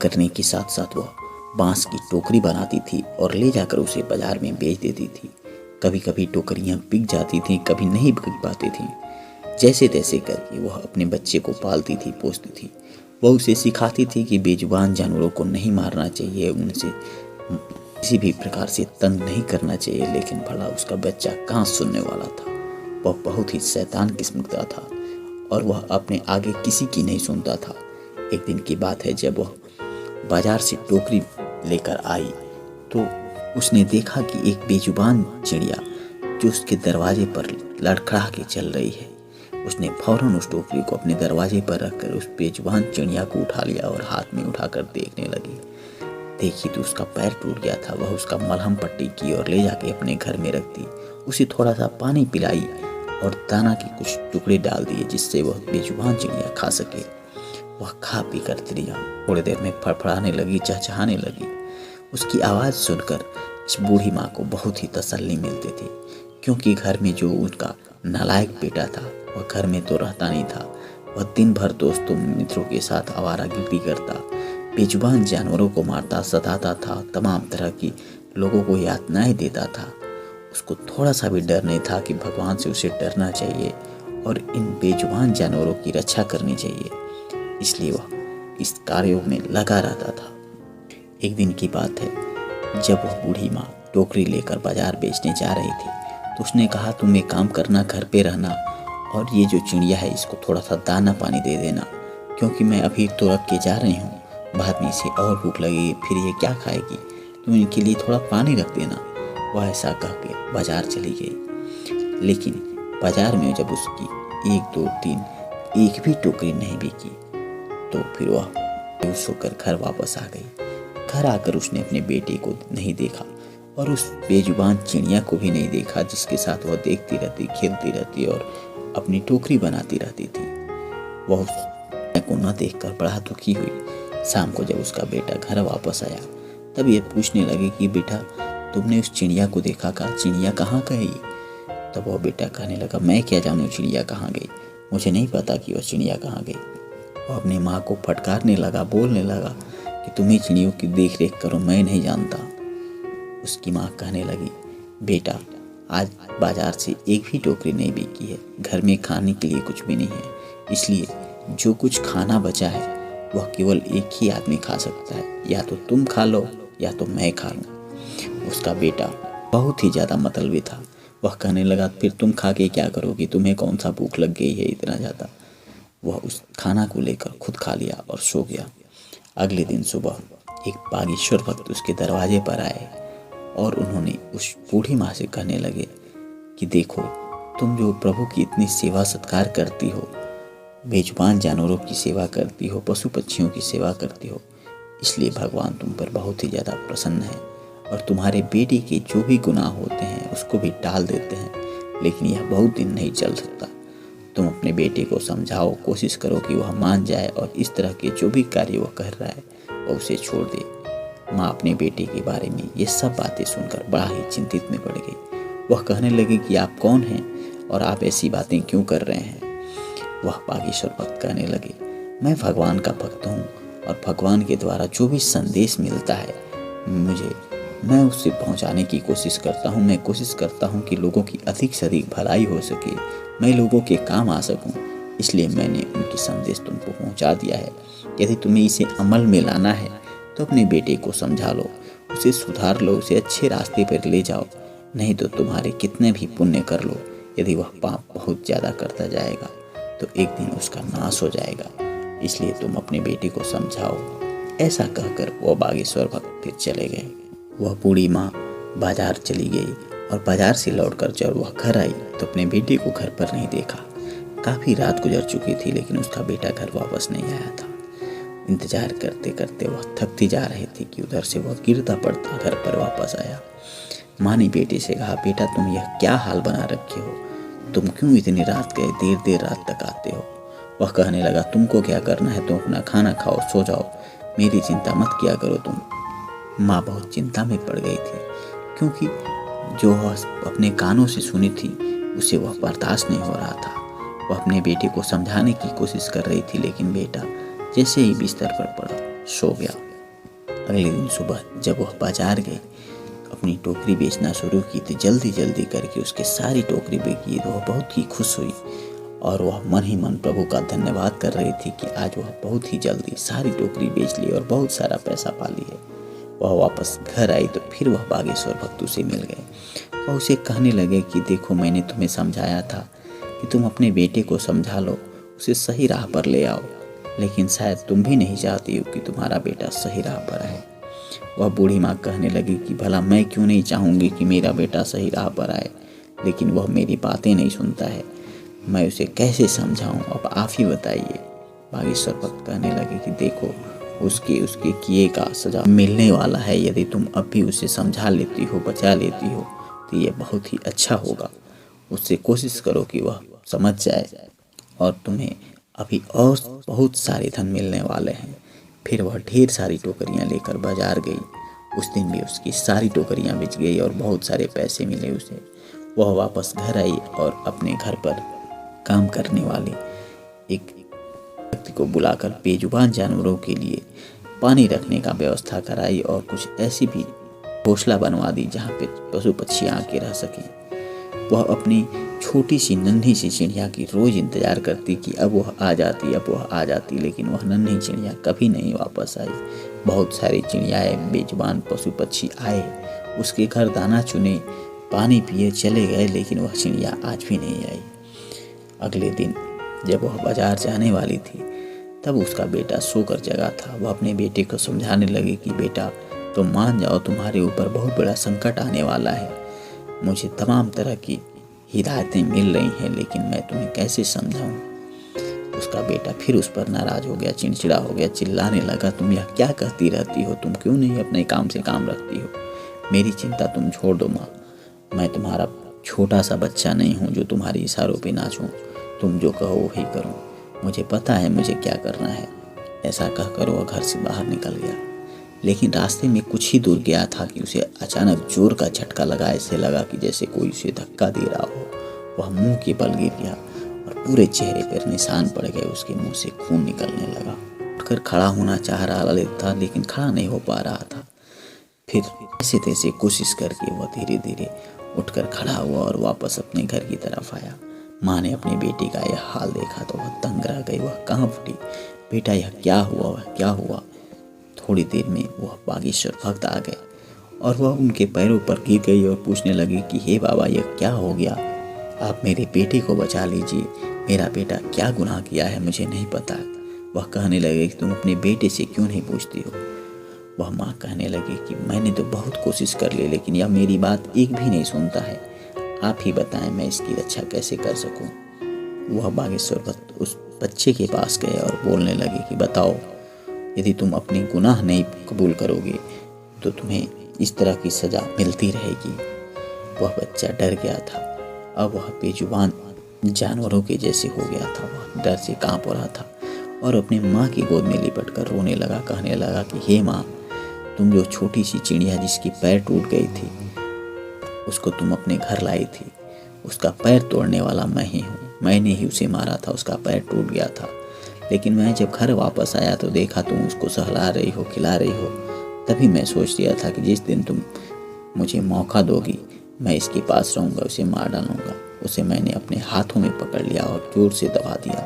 करने के साथ साथ वह बांस की टोकरी बनाती थी और ले जाकर उसे बाजार में बेच देती थी। कभी कभी टोकरियां बिक जाती थीं, कभी नहीं बिक पाती थीं। जैसे तैसे करके वह अपने बच्चे को पालती थी, पोसती थी। वह उसे सिखाती थी कि बेजुबान जानवरों को नहीं मारना चाहिए, उनसे किसी भी प्रकार से तंग नहीं करना चाहिए। लेकिन भला उसका बच्चा कहाँ सुनने वाला था। वह बहुत ही शैतान किस्म का था और वह अपने आगे किसी की नहीं सुनता था। एक दिन की बात है, जब वह बाजार से टोकरी लेकर आई तो उसने देखा कि एक बेजुबान चिड़िया जो उसके दरवाजे पर लड़खड़ा के चल रही है। उसने फौरन उस टोकरी को अपने दरवाजे पर रखकर उस बेजुबान चिड़िया को उठा लिया और हाथ में उठाकर देखने लगी। देखी तो उसका पैर टूट गया था। वह उसका मलहम पट्टी की और ले जाके अपने घर में रख दी। उसे थोड़ा सा पानी पिलाई और दाना के कुछ टुकड़े डाल दिए जिससे वह बेजुबान चिड़िया खा सके। वह खा पी कर चिड़िया थोड़ी देर में फड़फड़ाने लगी, चहचहाने लगी। उसकी आवाज़ सुनकर इस बूढ़ी माँ को बहुत ही तसल्ली मिलती थी, क्योंकि घर में जो उसका नालायक बेटा था वह घर में तो रहता नहीं था। वह दिन भर दोस्तों मित्रों के साथ आवारागर्दी करता, बेजुबान जानवरों को मारता, सताता था, तमाम तरह की लोगों को यातनाएं देता था। उसको थोड़ा सा भी डर नहीं था कि भगवान से उसे डरना चाहिए और इन बेजुबान जानवरों की रक्षा करनी चाहिए। इसलिए वह इस कार्यों में लगा रहता था। एक दिन की बात है, जब वह बूढ़ी माँ टोकरी लेकर बाजार बेचने जा रही थी तो उसने कहा, तुम एक काम करना, घर पे रहना और ये जो चिड़िया है इसको थोड़ा सा दाना पानी दे देना, क्योंकि मैं अभी तो रख के जा रही हूँ, बाद में इसे और भूख लगेगी, फिर ये क्या खाएगी, तुम इनके लिए थोड़ा पानी रख देना। वह ऐसा कह के बाजार चली गई। लेकिन बाजार में जब उसकी 1 2 3 एक भी टोकरी नहीं बिकी तो फिर वह बेहोश होकर घर वापस आ गई। घर आकर उसने अपने बेटे को नहीं देखा और उस बेजुबान चिड़िया को भी नहीं देखा जिसके साथ वह देखती रहती, खेलती रहती और अपनी टोकरी बनाती रहती थी। वह उस को न देखकर बड़ा दुखी हुई। शाम को जब उसका बेटा घर वापस आया तब ये पूछने लगे कि बेटा, तुमने उस चिड़िया को देखा का? चिड़िया कहाँ गई? तब वह बेटा कहने लगा, मैं क्या जानूं चिड़िया कहाँ गई, मुझे नहीं पता कि वह चिड़िया कहाँ गई। वह अपनी माँ को फटकारने लगा, बोलने लगा कि तुम ही चिड़ियों की देख रेख करो, मैं नहीं जानता। उसकी माँ कहने लगी, बेटा आज बाजार से एक भी टोकरी नहीं बिकी है, घर में खाने के लिए कुछ भी नहीं है, इसलिए जो कुछ खाना बचा है वह केवल एक ही आदमी खा सकता है, या तो तुम खा लो या तो मैं खा लूँ। उसका बेटा बहुत ही ज़्यादा मतलबी था। वह कहने लगा, फिर तुम खा के क्या करोगी, तुम्हें कौन सा भूख लग गई है इतना ज़्यादा। वह उस खाना को लेकर खुद खा लिया और सो गया। अगले दिन सुबह एक बागेश्वर भक्त उसके दरवाजे पर आए और उन्होंने उस बूढ़ी माँ से कहने लगे कि देखो, तुम जो प्रभु की इतनी सेवा सत्कार करती हो, बेजुबान जानवरों की सेवा करती हो, पशु पक्षियों की सेवा करती हो, इसलिए भगवान तुम पर बहुत ही ज़्यादा प्रसन्न है और तुम्हारे बेटे के जो भी गुनाह होते हैं उसको भी टाल देते हैं। लेकिन यह बहुत दिन नहीं चल सकता। तुम अपने बेटे को समझाओ, कोशिश करो कि वह मान जाए और इस तरह के जो भी कार्य वह कर रहा है वह उसे छोड़ दे। माँ अपने बेटे के बारे में ये सब बातें सुनकर बड़ा ही चिंतित में पड़ गई। वह कहने लगी कि आप कौन हैं और आप ऐसी बातें क्यों कर रहे हैं। वह बागेश्वर भक्त कहने लगे, मैं भगवान का भक्त हूँ और भगवान के द्वारा जो भी संदेश मिलता है मैं उससे पहुँचाने की कोशिश करता हूँ। मैं कोशिश करता हूँ कि लोगों की अधिक से अधिक भलाई हो सके, मैं लोगों के काम आ सकूँ, इसलिए मैंने उनकी संदेश तुमको पहुँचा दिया है। यदि तुम्हें इसे अमल में लाना है तो अपने बेटे को समझा लो, उसे सुधार लो, उसे अच्छे रास्ते पर ले जाओ, नहीं तो तुम्हारे कितने भी पुण्य कर लो, यदि वह पाप बहुत ज़्यादा करता जाएगा तो एक दिन उसका नाश हो जाएगा। इसलिए तुम अपने बेटे को समझाओ। ऐसा कहकर वह बागेश्वर भक्त फिर चले गए। वह बूढ़ी माँ बाजार चली गई और बाजार से लौटकर जब वह घर आई तो अपने बेटे को घर पर नहीं देखा। काफ़ी रात गुजर चुकी थी लेकिन उसका बेटा घर वापस नहीं आया था। इंतजार करते करते वह थकती जा रही थी कि उधर से वह गिरता पड़ता घर पर वापस आया। माँ ने बेटे से कहा, बेटा तुम यह क्या हाल बना रखे हो, तुम क्यों इतनी रात गए, देर देर रात तक आते हो। वह कहने लगा, तुमको क्या करना है, तुम अपना खाना खाओ, सो जाओ, मेरी चिंता मत किया करो तुम। माँ बहुत चिंता में पड़ गई थी, क्योंकि जो वह अपने कानों से सुनी थी उसे वह बर्दाश्त नहीं हो रहा था। वह अपने बेटे को समझाने की कोशिश कर रही थी, लेकिन बेटा जैसे ही बिस्तर पर पड़ा सो गया। अगले दिन सुबह जब वह बाजार गई, अपनी टोकरी बेचना शुरू की तो जल्दी जल्दी करके उसके सारी टोकरी बिकी। तो वह बहुत ही खुश हुई और वह मन ही मन प्रभु का धन्यवाद कर रही थी कि आज वह बहुत ही जल्दी सारी टोकरी बेच ली और बहुत सारा पैसा पा ली है। वह वापस घर आई तो फिर वह बागेश्वर भक्तू से मिल गए और उसे कहने लगे कि देखो, मैंने तुम्हें समझाया था कि तुम अपने बेटे को समझा लो, उसे सही राह पर ले आओ, लेकिन शायद तुम भी नहीं चाहती हो कि तुम्हारा बेटा सही राह पर आए। वह बूढ़ी माँ कहने लगी कि भला मैं क्यों नहीं चाहूँगी कि मेरा बेटा सही राह पर आए, लेकिन वह मेरी बातें नहीं सुनता है, मैं उसे कैसे समझाऊं, अब आप ही बताइए। बागेश्वर भक्त कहने लगे कि देखो, उसके किए का सजा मिलने वाला है। यदि तुम अब भी उसे समझा लेती हो, बचा लेती हो, तो ये बहुत ही अच्छा होगा। उससे कोशिश करो कि वह समझ जाए और तुम्हें अभी और बहुत सारे धन मिलने वाले हैं। फिर वह ढेर सारी टोकरियां लेकर बाजार गई। उस दिन भी उसकी सारी टोकरियां बिक गई और बहुत सारे पैसे मिले उसे। वह वापस घर आई और अपने घर पर काम करने वाले एक व्यक्ति को बुलाकर बेजुबान जानवरों के लिए पानी रखने का व्यवस्था कराई और कुछ ऐसी भी घोंसला बनवा दी जहाँ पे पशु पक्षी आके रह सकें। वह अपनी छोटी सी नन्ही सी चिड़िया की रोज इंतजार करती कि अब वह आ जाती, लेकिन वह नन्ही चिड़िया कभी नहीं वापस आई। बहुत सारी चिड़ियाएं, बेजुबान पशु पक्षी आए, उसके घर दाना चुने, पानी पिए, चले गए, लेकिन वह चिड़िया आज भी नहीं आई। अगले दिन जब वह बाजार जाने वाली थी तब उसका बेटा सोकर जगा था। वह अपने बेटे को समझाने लगी कि बेटा, तुम मान जाओ, तुम्हारे ऊपर बहुत बड़ा संकट आने वाला है। मुझे तमाम तरह की हिदायतें मिल रही हैं, लेकिन मैं तुम्हें कैसे समझाऊं। उसका बेटा फिर उस पर नाराज हो गया, चिड़चिड़ा हो गया, चिल्लाने लगा, तुम यह क्या कहती रहती हो, तुम क्यों नहीं अपने काम से काम रखती हो। मेरी चिंता तुम छोड़ दो माँ, मैं तुम्हारा छोटा सा बच्चा नहीं हूँ जो तुम्हारे इशारों पे नाचूं। तुम जो कहो वही करूँ, मुझे पता है मुझे क्या करना है। ऐसा कहकर वह घर से बाहर निकल गया। लेकिन रास्ते में कुछ ही दूर गया था कि उसे अचानक जोर का झटका लगा। ऐसे लगा कि जैसे कोई उसे धक्का दे रहा हो। वह मुंह के बल गिर गया और पूरे चेहरे पर निशान पड़ गए। उसके मुंह से खून निकलने लगा। उठकर खड़ा होना चाह रहा था, लेकिन खड़ा नहीं हो पा रहा था। फिर ऐसे तैसे कोशिश करके वह धीरे धीरे उठकर खड़ा हुआ और वापस अपने घर की तरफ आया। माँ ने अपने बेटे का यह हाल देखा तो वह दंग रह गई। वह कहाँ फटी, बेटा यह क्या हुआ, वह क्या हुआ। थोड़ी देर में वह बागेश्वर भक्त आ गए और वह उनके पैरों पर गिर गई और पूछने लगी कि हे बाबा, यह क्या हो गया, आप मेरे बेटे को बचा लीजिए। मेरा बेटा क्या गुनाह किया है मुझे नहीं पता। वह कहने लगे कि तुम अपने बेटे से क्यों नहीं पूछती हो। वह माँ कहने लगी कि मैंने तो बहुत कोशिश कर ली, लेकिन यह मेरी बात एक भी नहीं सुनता है। आप ही बताएं मैं इसकी रक्षा कैसे कर सकूं। वह बागेश्वर भक्त उस बच्चे के पास गए और बोलने लगे कि बताओ, यदि तुम अपनी गुनाह नहीं कबूल करोगे तो तुम्हें इस तरह की सजा मिलती रहेगी। वह बच्चा डर गया था। अब वह बेजुबान जानवरों के जैसे हो गया था। वह डर से कांप रहा था और अपनी माँ की गोद में लिपट कर रोने लगा। कहने लगा कि हे माँ, तुम जो छोटी सी चिड़िया जिसकी पैर टूट गई थी, उसको तुम अपने घर लाई थी, उसका पैर तोड़ने वाला मैं ही हूँ। मैंने ही उसे मारा था, उसका पैर टूट गया था। लेकिन मैं जब घर वापस आया तो देखा तुम उसको सहला रही हो, खिला रही हो। तभी मैं सोच लिया था कि जिस दिन तुम मुझे मौका दोगी मैं इसके पास रहूँगा, उसे मार डालूंगा। उसे मैंने अपने हाथों में पकड़ लिया और जोर से दबा दिया।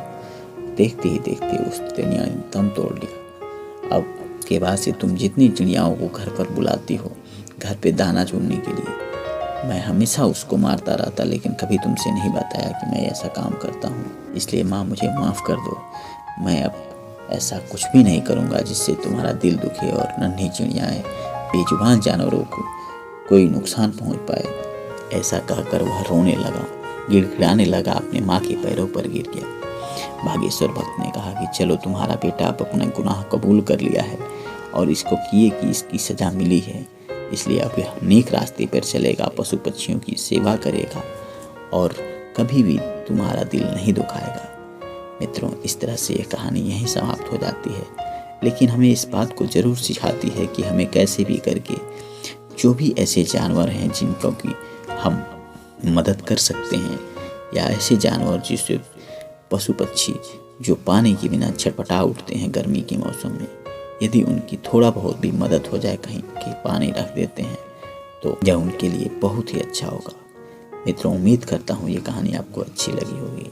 देखते ही देखते उस चिड़िया ने दम तोड़ लिया। अब के बाद से तुम जितनी चिड़ियाओं को घर पर बुलाती हो घर पे दाना चुनने के लिए, मैं हमेशा उसको मारता रहता, लेकिन कभी तुमसे नहीं बताया कि मैं ऐसा काम करता हूँ। इसलिए माँ मुझे माफ़ कर दो। मैं अब ऐसा कुछ भी नहीं करूँगा जिससे तुम्हारा दिल दुखे और नन्ही चिड़ियाएँ, बेजुबान जानवरों को कोई नुकसान पहुँच पाए। ऐसा कहकर वह रोने लगा, गिड़गिड़ाने लगा, अपने माँ के पैरों पर गिर गया। बागेश्वर भक्त ने कहा कि चलो, तुम्हारा बेटा अब अपना गुनाह कबूल कर लिया है और इसको किए कि इसकी सज़ा मिली है, इसलिए अब यह नेक रास्ते पर चलेगा, पशु पक्षियों की सेवा करेगा और कभी भी तुम्हारा दिल नहीं दुखाएगा। मित्रों, इस तरह से यह कहानी यहीं समाप्त हो जाती है, लेकिन हमें इस बात को ज़रूर सिखाती है कि हमें कैसे भी करके जो भी ऐसे जानवर हैं जिनको कि हम मदद कर सकते हैं, या ऐसे जानवर जिससे पशु पक्षी जो पानी के बिना छटपटा उठते हैं गर्मी के मौसम में, यदि उनकी थोड़ा बहुत भी मदद हो जाए, कहीं के पानी रख देते हैं, तो यह उनके लिए बहुत ही अच्छा होगा। मित्रों, उम्मीद करता हूँ ये कहानी आपको अच्छी लगी होगी।